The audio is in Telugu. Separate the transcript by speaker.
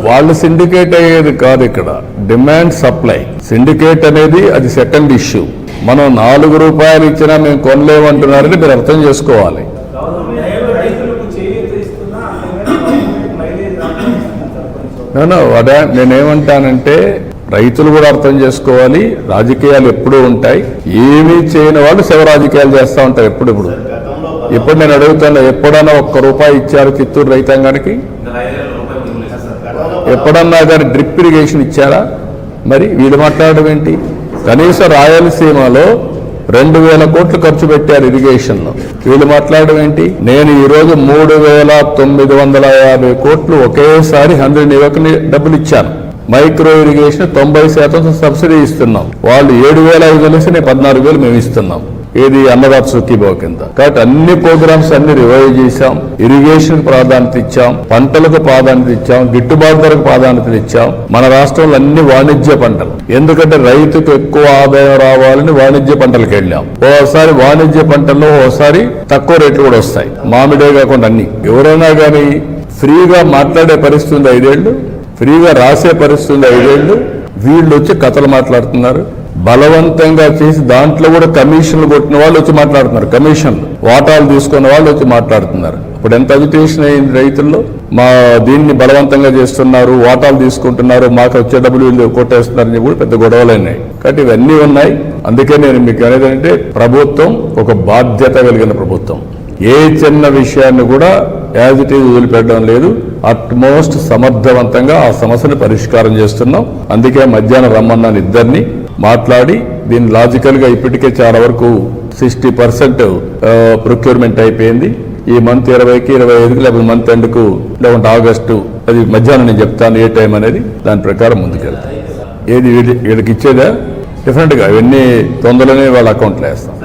Speaker 1: వాళ్ళు సిండికేట్ అయ్యేది కాదు. ఇక్కడ డిమాండ్ సప్లై సిండికేట్ అనేది అది సెకండ్ ఇష్యూ. మనం 4 రూపాయలు ఇచ్చినా మేము కొనలేమంటున్నారని మీరు అర్థం చేసుకోవాలి. నేనేమంటానంటే రైతులు కూడా అర్థం చేసుకోవాలి. రాజకీయాలు ఎప్పుడూ ఉంటాయి. ఏమీ చేయని వాళ్ళు శవ రాజకీయాలు చేస్తూ ఉంటారు ఇప్పుడు నేను అడుగుతాను, ఎప్పుడన్నా ₹1 ఇచ్చారు చిత్తూరు రైతాంగానికి? ఎప్పుడన్నా కానీ డ్రిప్ ఇరిగేషన్ ఇచ్చారా? మరి వీళ్ళు మాట్లాడడం ఏంటి? కనీసం రాయలసీమలో 2000 కోట్లు ఖర్చు పెట్టారు ఇరిగేషన్లో. వీళ్ళు మాట్లాడడం ఏంటి? నేను ఈరోజు 3950 కోట్లు ఒకేసారి 100 యువకుని డబ్బులు ఇచ్చాను. మైక్రో ఇరిగేషన్ 90% సబ్సిడీ ఇస్తున్నాం. వాళ్ళు 7,500 ఇస్తే నేను 14,000 మేము ఇస్తున్నాం. ఏది అన్నదాత సుఖీభావ కింద. కాబట్టి అన్ని ప్రోగ్రామ్స్ అన్ని రివైవ్ చేశాం. ఇరిగేషన్ ప్రాధాన్యత ఇచ్చాం, పంటలకు ప్రాధాన్యత ఇచ్చాం, గిట్టుబాటు ధరకు ప్రాధాన్యత ఇచ్చాం. మన రాష్ట్రంలో అన్ని వాణిజ్య పంటలు, ఎందుకంటే రైతుకు ఎక్కువ ఆదాయం రావాలని వాణిజ్య పంటలకు వెళ్ళాం. ఓసారి వాణిజ్య పంటల్లో ఓసారి తక్కువ రేట్లు కూడా వస్తాయి. మామిడే కాకుండా అన్ని. ఎవరైనా కానీ ఫ్రీగా మాట్లాడే పరిస్థితి ఉంది 5 ఏళ్ళు, ఫ్రీగా రాసే పరిస్థితి ఉంది 5 ఏళ్ళు. వీళ్ళు వచ్చి కథలు మాట్లాడుతున్నారు. బలవంతంగా చేసి దాంట్లో కూడా కమిషన్లు కొట్టిన వాళ్ళు వచ్చి మాట్లాడుతున్నారు. కమిషన్లు వాటాలు తీసుకున్న వాళ్ళు వచ్చి మాట్లాడుతున్నారు. ఇప్పుడు ఎంత అజిటేషన్ అయింది రైతుల్లో. మా దీన్ని బలవంతంగా చేస్తున్నారు, వాటాలు తీసుకుంటున్నారు, మాకు వచ్చే డబ్బులు వీళ్ళు కొట్టేస్తున్నారని చెప్పి పెద్ద గొడవలు అయినాయి. కాబట్టి ఇవన్నీ ఉన్నాయి. అందుకే నేను మీకు అనేది అంటే ప్రభుత్వం ఒక బాధ్యత కలిగిన ప్రభుత్వం. ఏ చిన్న విషయాన్ని కూడా యాజ్ ఇట్ ఈజ్ వదిలిపెట్టడం లేదు. అట్మోస్ట్ సమర్థవంతంగా ఆ సమస్యను పరిష్కారం చేస్తున్నాం. అందుకే మధ్యాహ్నం రమ్మన్నాను ఇద్దరిని మాట్లాడి దీన్ని లాజికల్గా ఇప్పటికే చాలా వరకు 60% ప్రొక్యూర్మెంట్ అయిపోయింది. ఈ మంత్ 20కి 25కి లేకపోతే మంత్ ఎండ్కు లేకుంటే ఆగస్టు, అది మధ్యాహ్నం నేను చెప్తాను ఏ టైం అనేది. దాని ప్రకారం ముందుకెళ్తాం. ఏది వీళ్ళకి ఇచ్చేదా డిఫరెంట్గా ఇవన్నీ తొందరలోనే వాళ్ళ అకౌంట్లో వేస్తాం.